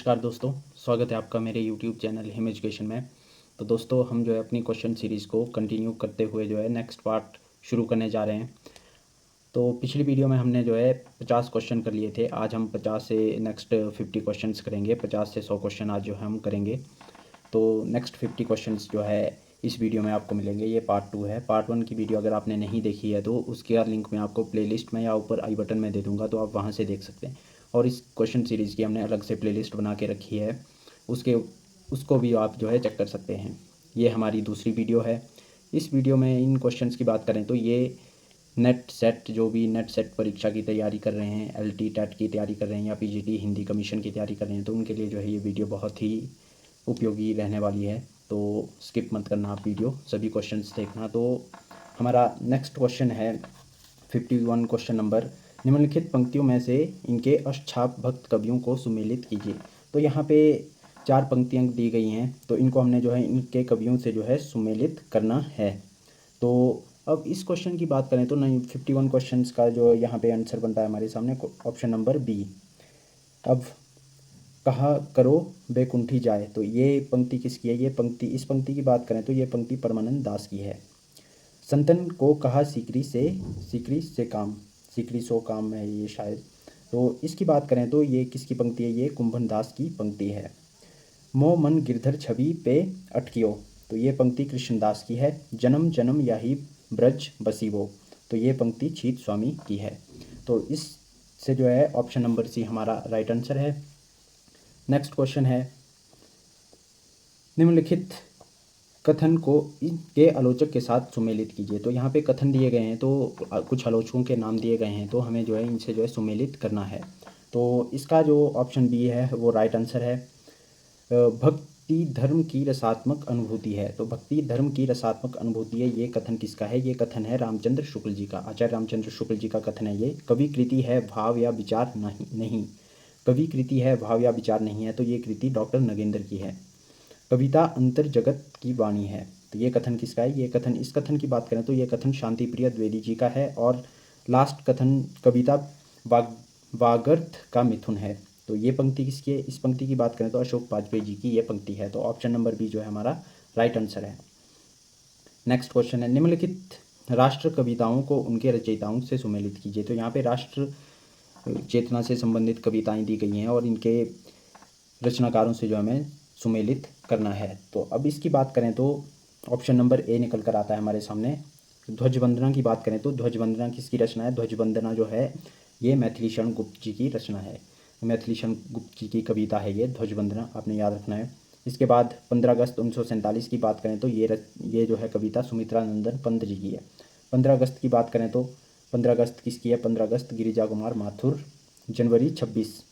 नमस्कार दोस्तों, स्वागत है आपका मेरे यूट्यूब चैनल हिम एजुकेशन में। तो दोस्तों हम जो है अपनी क्वेश्चन सीरीज़ को कंटिन्यू करते हुए जो है नेक्स्ट पार्ट शुरू करने जा रहे हैं। तो पिछली वीडियो में हमने जो है 50 क्वेश्चन कर लिए थे। आज हम 50 से नेक्स्ट 50 क्वेश्चंस करेंगे। 50 से 100 क्वेश्चन आज जो है हम करेंगे। तो नेक्स्ट 50 क्वेश्चंस जो है इस वीडियो में आपको मिलेंगे। ये पार्ट 2 है। पार्ट 1 की वीडियो अगर आपने नहीं देखी है तो उसके लिंक मैं आपको प्लेलिस्ट में या ऊपर आई बटन में दे दूँगा, तो आप वहाँ से देख सकते हैं। और इस क्वेश्चन सीरीज़ की हमने अलग से प्लेलिस्ट बना के रखी है, उसको भी आप जो है चेक कर सकते हैं। ये हमारी दूसरी वीडियो है। इस वीडियो में इन क्वेश्चंस की बात करें तो ये नेट सेट, जो भी नेट सेट परीक्षा की तैयारी कर रहे हैं, एलटी टेट की तैयारी कर रहे हैं या पीजीटी हिंदी कमीशन की तैयारी कर रहे हैं, तो उनके लिए जो है ये वीडियो बहुत ही उपयोगी रहने वाली है। तो स्किप मत करना आप वीडियो, सभी क्वेश्चंस देखना। तो हमारा नेक्स्ट क्वेश्चन है 51 क्वेश्चन नंबर। निम्नलिखित पंक्तियों में से इनके अष्टछाप भक्त कवियों को सुमेलित कीजिए। तो यहाँ पे 4 पंक्तियाँ दी गई हैं, तो इनको हमने जो है इनके कवियों से जो है सुमेलित करना है। तो अब इस क्वेश्चन की बात करें तो 51 क्वेश्चंस का जो यहाँ पे आंसर बनता है हमारे सामने ऑप्शन नंबर बी। अब कहा करो बैकुंठी जाए, तो ये पंक्ति किसकी है? इस पंक्ति की बात करें तो ये पंक्ति परमानंद दास की है। संतन को कहा सीकरी से काम, सीकरी सो काम है ये शायद। तो इसकी बात करें तो ये किसकी पंक्ति है? ये कुंभन दास की पंक्ति है। मो मन गिरधर छवि पे अटकियो, तो ये पंक्ति कृष्णदास की है। जन्म जन्म याही ब्रज बसीवो, तो ये पंक्ति छीत स्वामी की है। तो इससे जो है ऑप्शन नंबर सी हमारा राइट आंसर है। नेक्स्ट क्वेश्चन है, निम्नलिखित कथन को इनके आलोचक के साथ सुमेलित कीजिए। तो यहाँ पे कथन दिए गए हैं, तो कुछ आलोचकों के नाम दिए गए हैं, तो हमें जो है इनसे जो है सुमेलित करना है। तो इसका जो ऑप्शन बी है वो राइट आंसर है। भक्ति धर्म की रसात्मक अनुभूति है, तो भक्ति धर्म की रसात्मक अनुभूति है, ये कथन किसका है? ये कथन है रामचंद्र शुक्ल जी का, आचार्य रामचंद्र शुक्ल जी का कथन है ये। कवि कृति है भाव या विचार नहीं, कवि कृति है भाव या विचार नहीं है, तो ये कृति डॉक्टर नगेंद्र की है। कविता अंतर जगत की वाणी है, तो ये कथन किसका है? इस कथन की बात करें तो ये कथन शांति प्रिय द्विवेदी जी का है। और लास्ट कथन कविता वागर्थ का मिथुन है, तो ये पंक्ति किसकी है? इस पंक्ति की बात करें तो अशोक वाजपेयी जी की ये पंक्ति है। तो ऑप्शन नंबर बी जो है हमारा राइट आंसर है। नेक्स्ट क्वेश्चन है, निम्नलिखित राष्ट्र कविताओं को उनके रचयिताओं से सुमेलित कीजिए। तो यहाँ पे राष्ट्र चेतना से संबंधित कविताएं दी गई हैं और इनके रचनाकारों से जो हमें सुमेलित करना है। तो अब इसकी बात करें तो ऑप्शन नंबर ए निकल कर आता है हमारे सामने। ध्वजवंदना की बात करें तो ध्वजवंदना किसकी रचना है? ध्वजवंदना जो है ये मैथिली शरण गुप्त जी की रचना है। मैथिली शरण गुप्त जी की कविता है ये ध्वजवंदना, आपने याद रखना है। इसके बाद 15 अगस्त 1947 की बात करें तो ये जो है कविता सुमित्रा नंदन पंत जी की है। 15 अगस्त की बात करें तो 15 अगस्त किसकी है? 15 अगस्त गिरिजा कुमार माथुर। जनवरी 26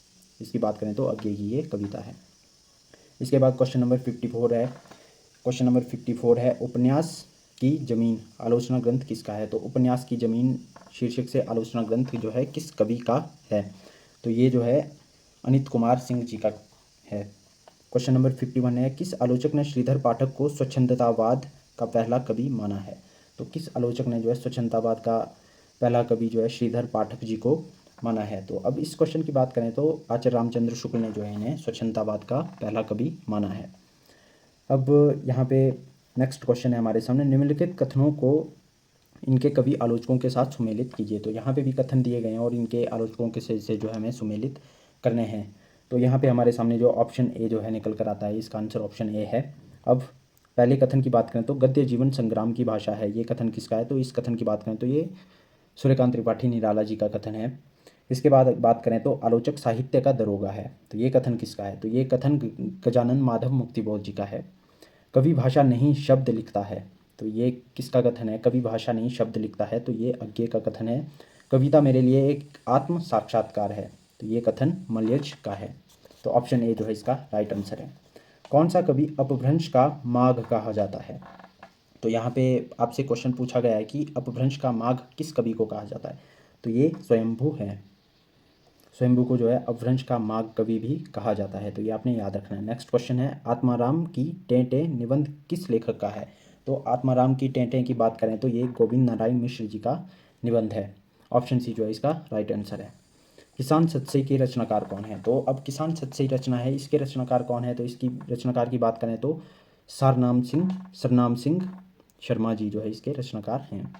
इसकी बात करें तो अज्ञे की ये कविता है। इसके बाद क्वेश्चन नंबर 54 है। क्वेश्चन नंबर 54 है, उपन्यास की जमीन आलोचना ग्रंथ किसका है? तो उपन्यास की जमीन शीर्षक से आलोचना ग्रंथ जो है किस कवि का है? तो ये जो है अनित कुमार सिंह जी का है। क्वेश्चन नंबर 51 है, किस आलोचक ने श्रीधर पाठक को स्वच्छंदतावाद का पहला कवि माना है? तो किस आलोचक ने जो है स्वच्छंदतावाद का पहला कवि जो है श्रीधर पाठक जी को माना है? तो अब इस क्वेश्चन की बात करें तो आचार्य रामचंद्र शुक्ल ने जो है इन्हें स्वच्छंदतावाद का पहला कवि माना है। अब यहाँ पे नेक्स्ट क्वेश्चन है हमारे सामने, निम्नलिखित कथनों को इनके कवि आलोचकों के साथ सुमेलित कीजिए। तो यहाँ पे भी कथन दिए गए हैं और इनके आलोचकों के से जो है हमें सुमेलित करने हैं। तो यहाँ पे हमारे सामने जो ऑप्शन ए जो है निकल कर आता है, इसका आंसर ऑप्शन ए है। अब पहले कथन की बात करें तो गद्य जीवन संग्राम की भाषा है, ये कथन किसका है? तो इस कथन की बात करें तो ये सूर्यकांत त्रिपाठी निराला जी का कथन है। इसके बाद बात करें तो आलोचक साहित्य का दरोगा है, तो ये कथन किसका है? तो ये कथन गजानन माधव मुक्तिबोध जी का है। कवि भाषा नहीं शब्द लिखता है, तो ये किसका कथन है? कवि भाषा नहीं शब्द लिखता है, तो ये अज्ञे का कथन है। कविता मेरे लिए एक आत्म साक्षात्कार है, तो ये कथन मलयज का है। तो ऑप्शन ए जो है इसका राइट आंसर है। कौन सा कवि अपभ्रंश का माघ कहा जाता है? तो यहाँ पे आपसे क्वेश्चन पूछा गया है कि अपभ्रंश का माघ किस कवि को कहा जाता है? तो ये स्वयंभू है। स्वयंभू को जो है अपभ्रंश का माघ कवि भी कहा जाता है, तो ये आपने याद रखना है। नेक्स्ट क्वेश्चन है, आत्माराम की टेंटे निबंध किस लेखक का है? तो आत्माराम की टेंटे की बात करें तो ये गोविंद नारायण मिश्र जी का निबंध है। ऑप्शन सी जो है इसका राइट आंसर है। किसान सत्सई के रचनाकार कौन है? तो अब किसान सत्सई रचना है, इसके रचनाकार कौन है? तो इसकी रचनाकार की बात करें तो सरनाम सिंह शर्मा जी जो है इसके रचनाकार हैं।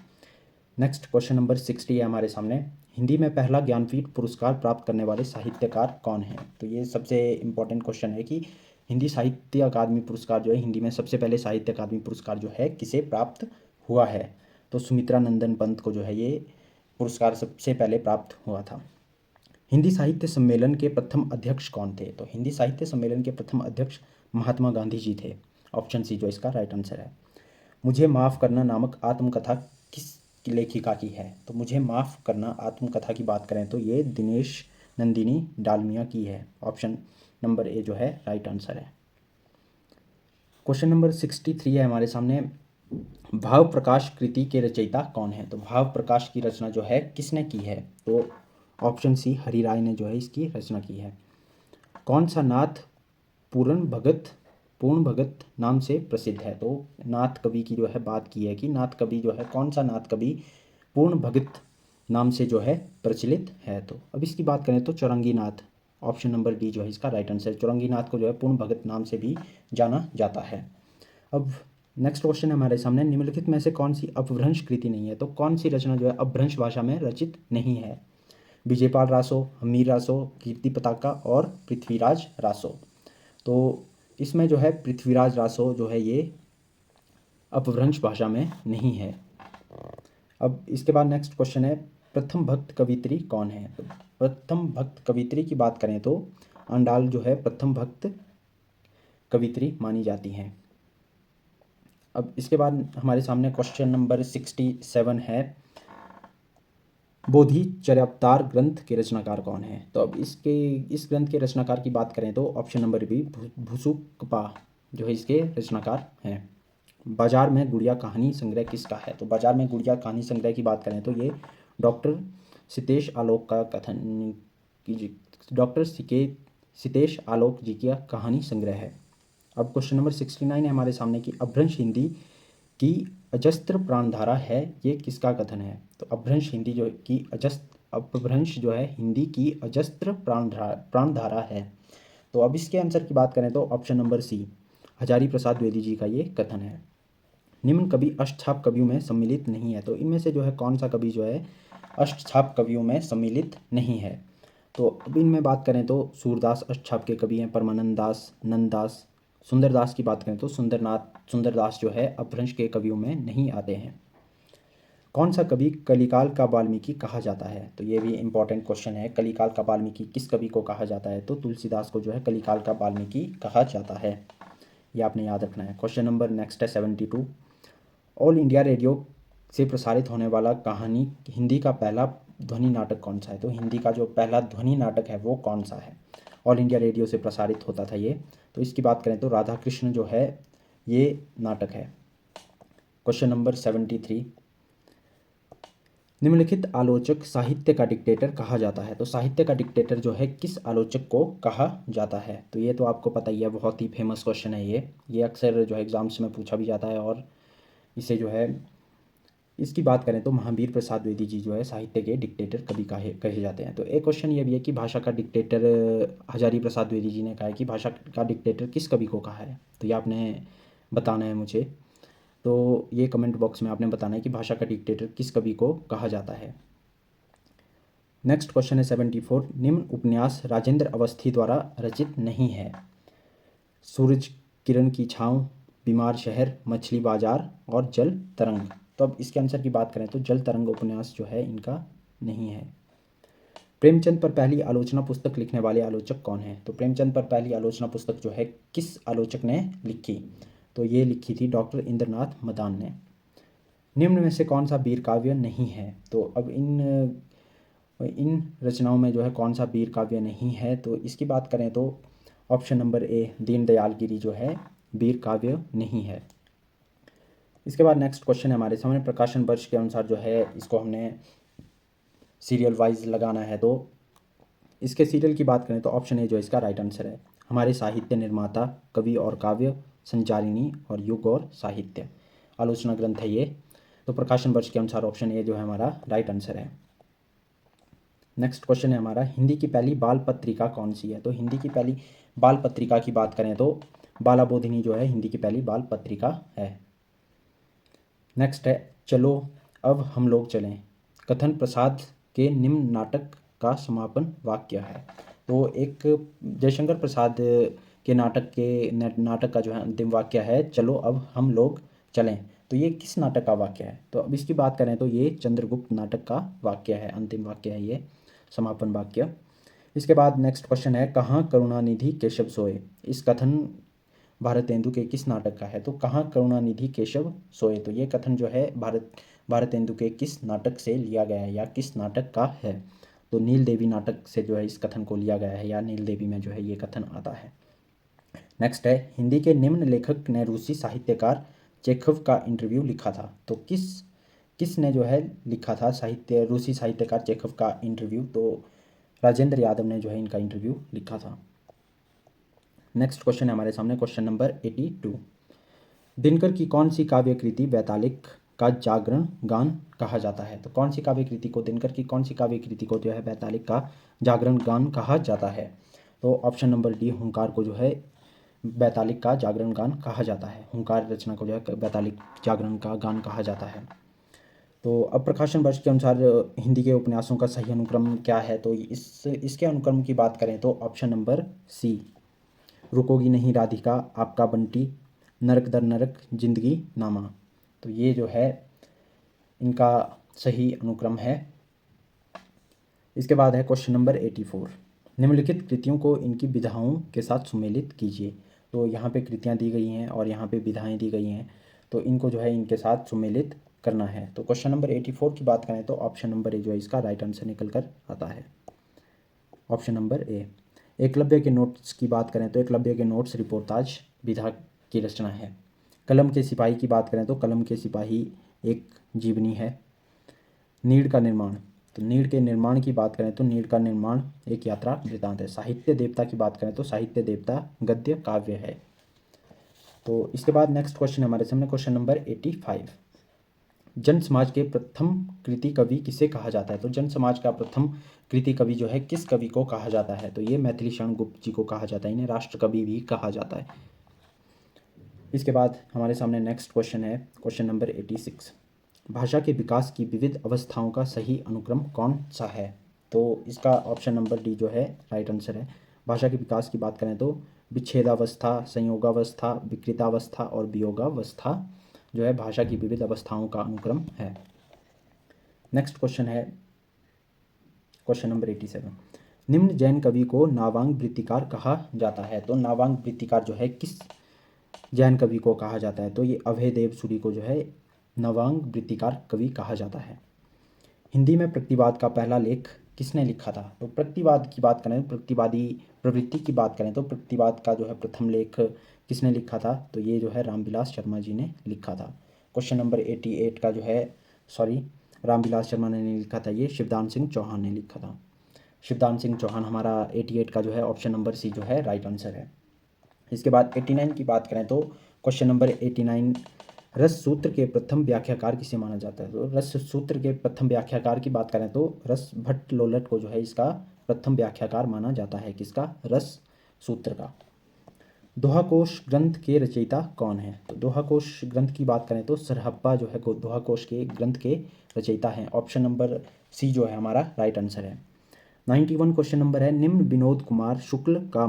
नेक्स्ट क्वेश्चन नंबर 60 है हमारे सामने। हिंदी में पहला ज्ञानपीठ पुरस्कार प्राप्त करने वाले साहित्यकार कौन हैं? तो ये सबसे इम्पोर्टेंट क्वेश्चन है कि हिंदी साहित्य अकादमी पुरस्कार जो है, हिंदी में सबसे पहले साहित्य अकादमी पुरस्कार जो है किसे प्राप्त हुआ है? तो सुमित्रा नंदन पंत को जो है ये पुरस्कार सबसे पहले प्राप्त हुआ था। हिंदी साहित्य सम्मेलन के प्रथम अध्यक्ष कौन थे? तो हिंदी साहित्य सम्मेलन के प्रथम अध्यक्ष महात्मा गांधी जी थे। ऑप्शन सी जो इसका राइट आंसर है। मुझे माफ़ करना नामक आत्मकथा किस लेखिका की है? तो मुझे माफ़ करना आत्मकथा की बात करें तो ये दिनेश नंदिनी डालमिया की है। ऑप्शन नंबर ए जो है राइट आंसर है। क्वेश्चन नंबर 63 है हमारे सामने। भाव प्रकाश कृति के रचयिता कौन है? तो भाव प्रकाश की रचना जो है किसने की है? तो ऑप्शन सी हरिराय ने जो है इसकी रचना की है। कौन सा नाथ पूर्ण भगत नाम से प्रसिद्ध है? तो नाथ कवि की जो है बात की है कि नाथ कवि जो है, कौन सा नाथ कवि पूर्ण भगत नाम से जो है प्रचलित है? तो अब इसकी बात करें तो चौरंगी नाथ। ऑप्शन नंबर डी जो है इसका राइट आंसर। चौरंगी नाथ को जो है पूर्ण भगत नाम से भी जाना जाता है। अब नेक्स्ट क्वेश्चन है हमारे सामने। निम्नलिखित में से कौन सी अपभ्रंश कृति नहीं है? तो कौन सी रचना जो है अपभ्रंश भाषा में रचित नहीं है? विजयपाल रासो, हमीर रासो, कीर्ति पताका और पृथ्वीराज रासो। तो इसमें जो है पृथ्वीराज रासो जो है ये अपभ्रंश भाषा में नहीं है। अब इसके बाद नेक्स्ट क्वेश्चन है, प्रथम भक्त कवित्री कौन है? तो प्रथम भक्त कवित्री की बात करें तो आंडाल जो है प्रथम भक्त कवित्री मानी जाती हैं। अब इसके बाद हमारे सामने क्वेश्चन नंबर 67 है। बोधिचर्यावतार ग्रंथ के रचनाकार कौन है? तो अब इस ग्रंथ के रचनाकार की बात करें तो ऑप्शन नंबर बी भूसुकपा जो है इसके रचनाकार हैं। बाजार में गुड़िया कहानी संग्रह किसका है? तो बाजार में गुड़िया कहानी संग्रह की बात करें तो ये डॉक्टर सितेश आलोक का कथन डॉक्टर सितेश आलोक जी का कहानी संग्रह है। अब क्वेश्चन नंबर 69 है हमारे सामने की अपभ्रंश हिंदी की अजस्त्र प्राणधारा है, ये किसका कथन है? तो अपभ्रंश जो है हिंदी की अजस्त्र प्राणधारा है। तो अब इसके आंसर की बात करें तो option number C Hazari Prasad Dwivedi ji का ये कथन है। निम्न कवि अष्टछाप कवियों में सम्मिलित नहीं है। तो इनमें से जो है कौन सा कवि जो है अष्टछाप कवियों में सम्मिलित नहीं है? तो अब इनमें बात करें तो सूरदास अष्टछाप के कवि हैं। परमानंद दास, नंददास, सुंदरदास की बात करें तो सुंदरदास जो है अपभ्रंश के कवियों में नहीं आते हैं। कौन सा कवि कलिकाल का वाल्मीकि कहा जाता है? तो ये भी इंपॉर्टेंट क्वेश्चन है। कलिकाल का वाल्मीकि किस कवि को कहा जाता है? तो तुलसीदास को जो है कलिकाल का वाल्मीकि कहा जाता है। ये आपने याद रखना है। क्वेश्चन नंबर नेक्स्ट है 72। ऑल इंडिया रेडियो से प्रसारित होने वाला कहानी हिंदी का पहला ध्वनि नाटक कौन सा है? तो हिंदी का जो पहला ध्वनि नाटक है वो कौन सा है? ऑल इंडिया रेडियो से प्रसारित होता था ये। तो इसकी बात करें तो राधा कृष्ण जो है ये नाटक है। Question number 73। निम्नलिखित आलोचक साहित्य का डिक्टेटर कहा जाता है? तो साहित्य का डिक्टेटर जो है किस आलोचक को कहा जाता है? तो ये तो आपको पता ही है, बहुत ही फेमस क्वेश्चन है ये अक्सर जो है एग्जाम्स में पूछा भी जाता है। और इसे जो है इसकी बात करें तो महावीर प्रसाद द्विवेदी जी जो है साहित्य के डिक्टेटर कभी कहे जाते हैं। तो एक क्वेश्चन ये भी है कि भाषा का डिक्टेटर हजारी प्रसाद द्विवेदी जी ने कहा है कि भाषा का डिक्टेटर किस कवि को कहा है? तो ये आपने बताना है मुझे। तो ये कमेंट बॉक्स में आपने बताना है कि भाषा का डिक्टेटर किस कवि को कहा जाता है। नेक्स्ट क्वेश्चन है 74। निम्न उपन्यास राजेंद्र अवस्थी द्वारा रचित नहीं है? सूरज किरण की छाँव, बीमार शहर, मछली बाजार और जल तरंग। तो अब इसके आंसर की बात करें तो जल तरंग उपन्यास जो है इनका नहीं है। प्रेमचंद पर पहली आलोचना पुस्तक लिखने वाले आलोचक कौन है? तो प्रेमचंद पर पहली आलोचना पुस्तक जो है किस आलोचक ने लिखी? तो ये लिखी थी डॉक्टर इंद्रनाथ मदान ने। निम्न में से कौन सा वीर काव्य नहीं है? तो अब इन रचनाओं में जो है कौन सा वीर काव्य नहीं है? तो इसकी बात करें तो ऑप्शन नंबर ए दीनदयाल गिरी जो है वीर काव्य नहीं है। इसके बाद नेक्स्ट क्वेश्चन है हमारे सामने। प्रकाशन वर्ष के अनुसार जो है इसको हमने सीरियल वाइज लगाना है। तो इसके सीरियल की बात करें तो ऑप्शन ए जो इसका राइट आंसर है। हमारे साहित्य निर्माता, कवि और काव्य, संचारिणी और युग और साहित्य आलोचना ग्रंथ है ये। तो प्रकाशन वर्ष के अनुसार ऑप्शन ए जो है हमारा राइट आंसर है। नेक्स्ट क्वेश्चन है हमारा, हिंदी की पहली बाल पत्रिका कौन सी है? तो हिंदी की पहली बाल पत्रिका की बात करें तो बालाबोधिनी जो है हिंदी की पहली बाल पत्रिका है। नेक्स्ट है, चलो अब हम लोग चलें, कथन प्रसाद के निम्न नाटक का समापन वाक्य है। तो एक जयशंकर प्रसाद के नाटक का जो है अंतिम वाक्य है, चलो अब हम लोग चलें। तो ये किस नाटक का वाक्य है? तो अब इसकी बात करें तो ये चंद्रगुप्त नाटक का वाक्य है, अंतिम वाक्य है ये, समापन वाक्य। इसके बाद नेक्स्ट क्वेश्चन है, कहाँ करुणानिधि केशव सोए? इस कथन भारतेंदु के किस नाटक का है? तो कहाँ करुणानिधि केशव सोए, तो ये कथन जो है भारतेंदु के किस नाटक से लिया गया है या किस नाटक का है? तो नील देवी नाटक से जो है इस कथन को लिया गया है, या नील देवी में जो है ये कथन आता है। नेक्स्ट है, हिंदी के निम्न लेखक ने रूसी साहित्यकार चेखव का इंटरव्यू लिखा था। तो किसने जो है लिखा था रूसी साहित्यकार चेखव का इंटरव्यू? तो राजेंद्र यादव ने जो है इनका इंटरव्यू लिखा था। नेक्स्ट क्वेश्चन है हमारे सामने, क्वेश्चन नंबर 82, दिनकर की कौन सी काव्य कृति वैतालिक का जागरण गान कहा जाता है? तो कौन सी काव्य कृति को, दिनकर की कौन सी काव्य कृति को जो है वैतालिक का जागरण गान कहा जाता है? तो ऑप्शन नंबर डी, हुंकार को जो है वैतालिक का जागरण गान कहा जाता है। हुंकार रचना को जो है वैतालिक जागरण का गान कहा जाता है। तो अब प्रकाशन वर्ष के अनुसार हिंदी के उपन्यासों का सही अनुक्रम क्या है? तो इसके अनुक्रम की बात करें तो ऑप्शन नंबर सी, रुकोगी नहीं राधिका, आपका बंटी, नरक दर नरक, जिंदगी नामा। तो ये जो है इनका सही अनुक्रम है। इसके बाद है क्वेश्चन नंबर 84, निम्नलिखित कृतियों को इनकी विधाओं के साथ सुमेलित कीजिए। तो यहाँ पे कृतियाँ दी गई हैं और यहाँ पे विधाएं दी गई हैं, तो इनको जो है इनके साथ सुमेलित करना है। तो क्वेश्चन नंबर 84 की बात करें तो ऑप्शन नंबर ए जो है इसका राइट आंसर निकल कर आता है, ऑप्शन नंबर ए। एकलव्य के नोट्स की बात करें तो एकलव्य के नोट्स रिपोर्टाज विधा की रचना है। कलम के सिपाही की बात करें तो कलम के सिपाही एक जीवनी है। नीड़ का निर्माण, तो नीड़ के निर्माण की बात करें तो नीड़ का निर्माण एक यात्रा वृतांत है। साहित्य देवता की बात करें तो साहित्य देवता गद्य काव्य है। तो इसके बाद नेक्स्ट क्वेश्चन हमारे सामने, क्वेश्चन नंबर 85, जन समाज के प्रथम कृति कवि किसे कहा जाता है? तो जन समाज का प्रथम कृति कवि जो है किस कवि को कहा जाता है? तो ये मैथिली शरण गुप्त जी को कहा जाता है, इन्हें राष्ट्र कवि भी कहा जाता है। इसके बाद हमारे सामने नेक्स्ट क्वेश्चन है, क्वेश्चन नंबर 86, भाषा के विकास की विविध अवस्थाओं का सही अनुक्रम कौन सा है? तो इसका ऑप्शन नंबर डी जो है राइट आंसर है। भाषा के विकास की बात करें तो विच्छेदावस्था, संयोगावस्था, विकृतावस्था और वियोगावस्था जो है भाषा की विविध अवस्थाओं का अनुक्रम है। नेक्स्ट क्वेश्चन है क्वेश्चन नंबर 87, निम्न जैन कवि को नावांग वृत्तिकार कहा जाता है। तो नावांग वृत्तिकार जो है किस जैन कवि को कहा जाता है? तो ये अभय देव सूरी को जो है नवांग वृत्तिकार कवि कहा जाता है। हिंदी में प्रतिवाद का पहला लेख किसने लिखा था? तो प्रतिवाद की बात करें, प्रतिवादी प्रवृत्ति की बात करें तो प्रतिवाद का जो है प्रथम लेख किसने लिखा था? तो ये जो है रामविलास शर्मा जी ने लिखा था। क्वेश्चन नंबर 88 का जो है रामविलास शर्मा ने नहीं लिखा था, ये शिवदान सिंह चौहान ने लिखा था। शिवदान सिंह चौहान हमारा 88 का जो है ऑप्शन नंबर सी जो है राइट आंसर है। इसके बाद 89 की बात करें तो क्वेश्चन नंबर 89, रस सूत्र के प्रथम व्याख्याकार किसे माना जाता है? तो रस सूत्र के प्रथम व्याख्याकार की बात करें तो रस भट्ट लोलट को जो है इसका प्रथम व्याख्याकार माना जाता है। किसका? रस सूत्र का। दोहाकोश ग्रंथ के रचयिता कौन है? तो दोहाकोश ग्रंथ की बात करें तो सरहप्पा जो है दोहाकोश के ग्रंथ के रचयिता हैं। ऑप्शन नंबर सी जो है हमारा राइट आंसर है। 91 क्वेश्चन नंबर है, निम्न विनोद कुमार शुक्ल का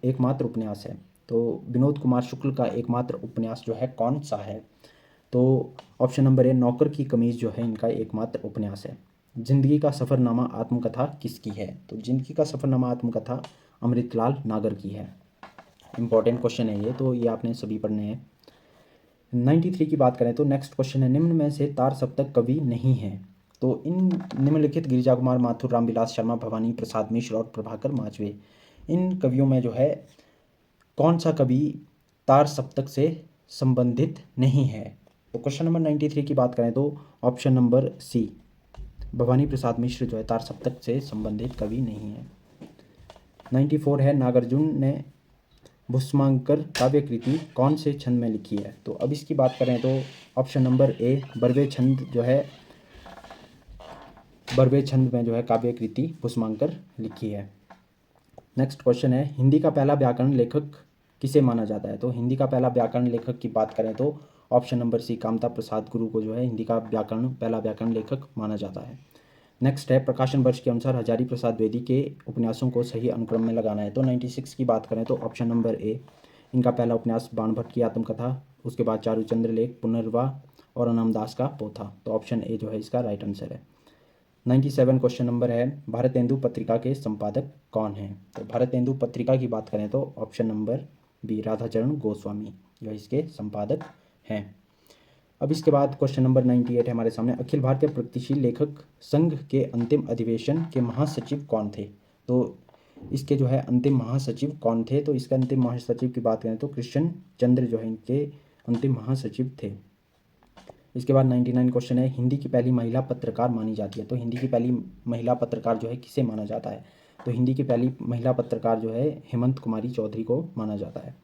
एकमात्र उपन्यास है। तो विनोद कुमार शुक्ल का एकमात्र उपन्यास जो है कौन सा है? तो ऑप्शन नंबर ए, नौकर की कमीज जो है इनका एकमात्र उपन्यास है। जिंदगी का सफ़रनामा आत्मकथा किसकी है? तो जिंदगी का सफ़रनामा आत्मकथा अमृतलाल नागर की है। इंपॉर्टेंट क्वेश्चन है ये, तो ये आपने सभी पढ़ने हैं। 93 की बात करें तो नेक्स्ट क्वेश्चन है, निम्न में से तार सप्तक कवि नहीं है। तो इन निम्नलिखित गिरिजा कुमार माथुर, रामविलास शर्मा, भवानी प्रसाद मिश्र और प्रभाकर माचवे, इन कवियों में जो है कौन सा कवि तार सप्तक से संबंधित नहीं है? तो क्वेश्चन नंबर 93 की बात करें तो option number C, Bhavani Prasad Mishra जो है तार सप्तक से संबंधित कवि नहीं है। 94 है, नागार्जुन ने भुस्मांकर काव्य कृति कौन से छंद में लिखी है? तो अब इसकी बात करें तो ऑप्शन नंबर ए, बरवे छंद जो है बरवे छंद में जो है काव्य कृति पुष्पांकर लिखी है। नेक्स्ट क्वेश्चन है, हिंदी का पहला व्याकरण लेखक किसे माना जाता है? तो हिंदी का पहला व्याकरण लेखक की बात करें तो option number C Kamta Prasad गुरु को जो है हिंदी का पहला व्याकरण लेखक माना जाता है। नेक्स्ट है, प्रकाशन वर्ष के अनुसार हजारी प्रसाद द्विवेदी के उपन्यासों को सही अनुक्रम में लगाना है। तो 96 की बात करें तो ऑप्शन नंबर ए, इनका पहला उपन्यास बाणभट्ट की आत्मकथा, उसके बाद चारुचंद्र लेख, पुनर्वा और अनामदास का पोथा। तो ऑप्शन ए जो है इसका राइट आंसर है। 97 क्वेश्चन नंबर है, भारतेंदु पत्रिका के संपादक कौन हैं? तो भारतेंदु पत्रिका की बात करें तो option number B, Radhacharan Goswami जो इसके संपादक हैं। अब इसके बाद क्वेश्चन नंबर 98 है हमारे सामने, अखिल भारतीय प्रगतिशील लेखक संघ के अंतिम अधिवेशन के महासचिव कौन थे? तो इसके जो है अंतिम महासचिव कौन थे? तो इसके अंतिम महासचिव की बात करें तो कृष्ण चंद्र जो है इनके अंतिम महासचिव थे। इसके बाद 99 क्वेश्चन है, हिंदी की पहली महिला पत्रकार मानी जाती है। तो हिंदी की पहली महिला पत्रकार जो है किसे माना जाता है? तो हिंदी की पहली महिला पत्रकार जो है हेमंत कुमारी चौधरी को माना जाता है।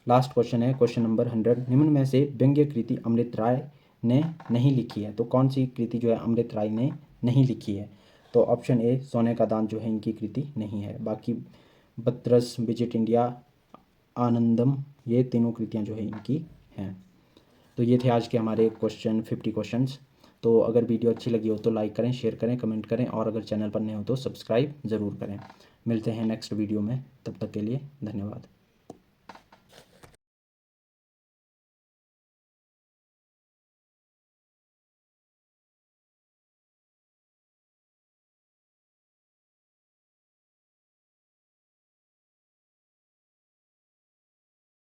लास्ट क्वेश्चन है क्वेश्चन नंबर 100, निम्न में से व्यंग्य कृति अमृत राय ने नहीं लिखी है। तो कौन सी कृति जो है अमृत राय ने नहीं लिखी है? तो ऑप्शन ए, सोने का दान जो है इनकी कृति नहीं है। बाकी बतरस, विजिट इंडिया, आनंदम, ये तीनों कृतियाँ जो है इनकी हैं। तो ये थे आज के हमारे 50 क्वेश्चंस। तो अगर वीडियो अच्छी लगी हो तो लाइक करें, शेयर करें, कमेंट करें और अगर चैनल पर नए हो तो सब्सक्राइब ज़रूर करें। मिलते हैं नेक्स्ट वीडियो में, तब तक के लिए धन्यवाद।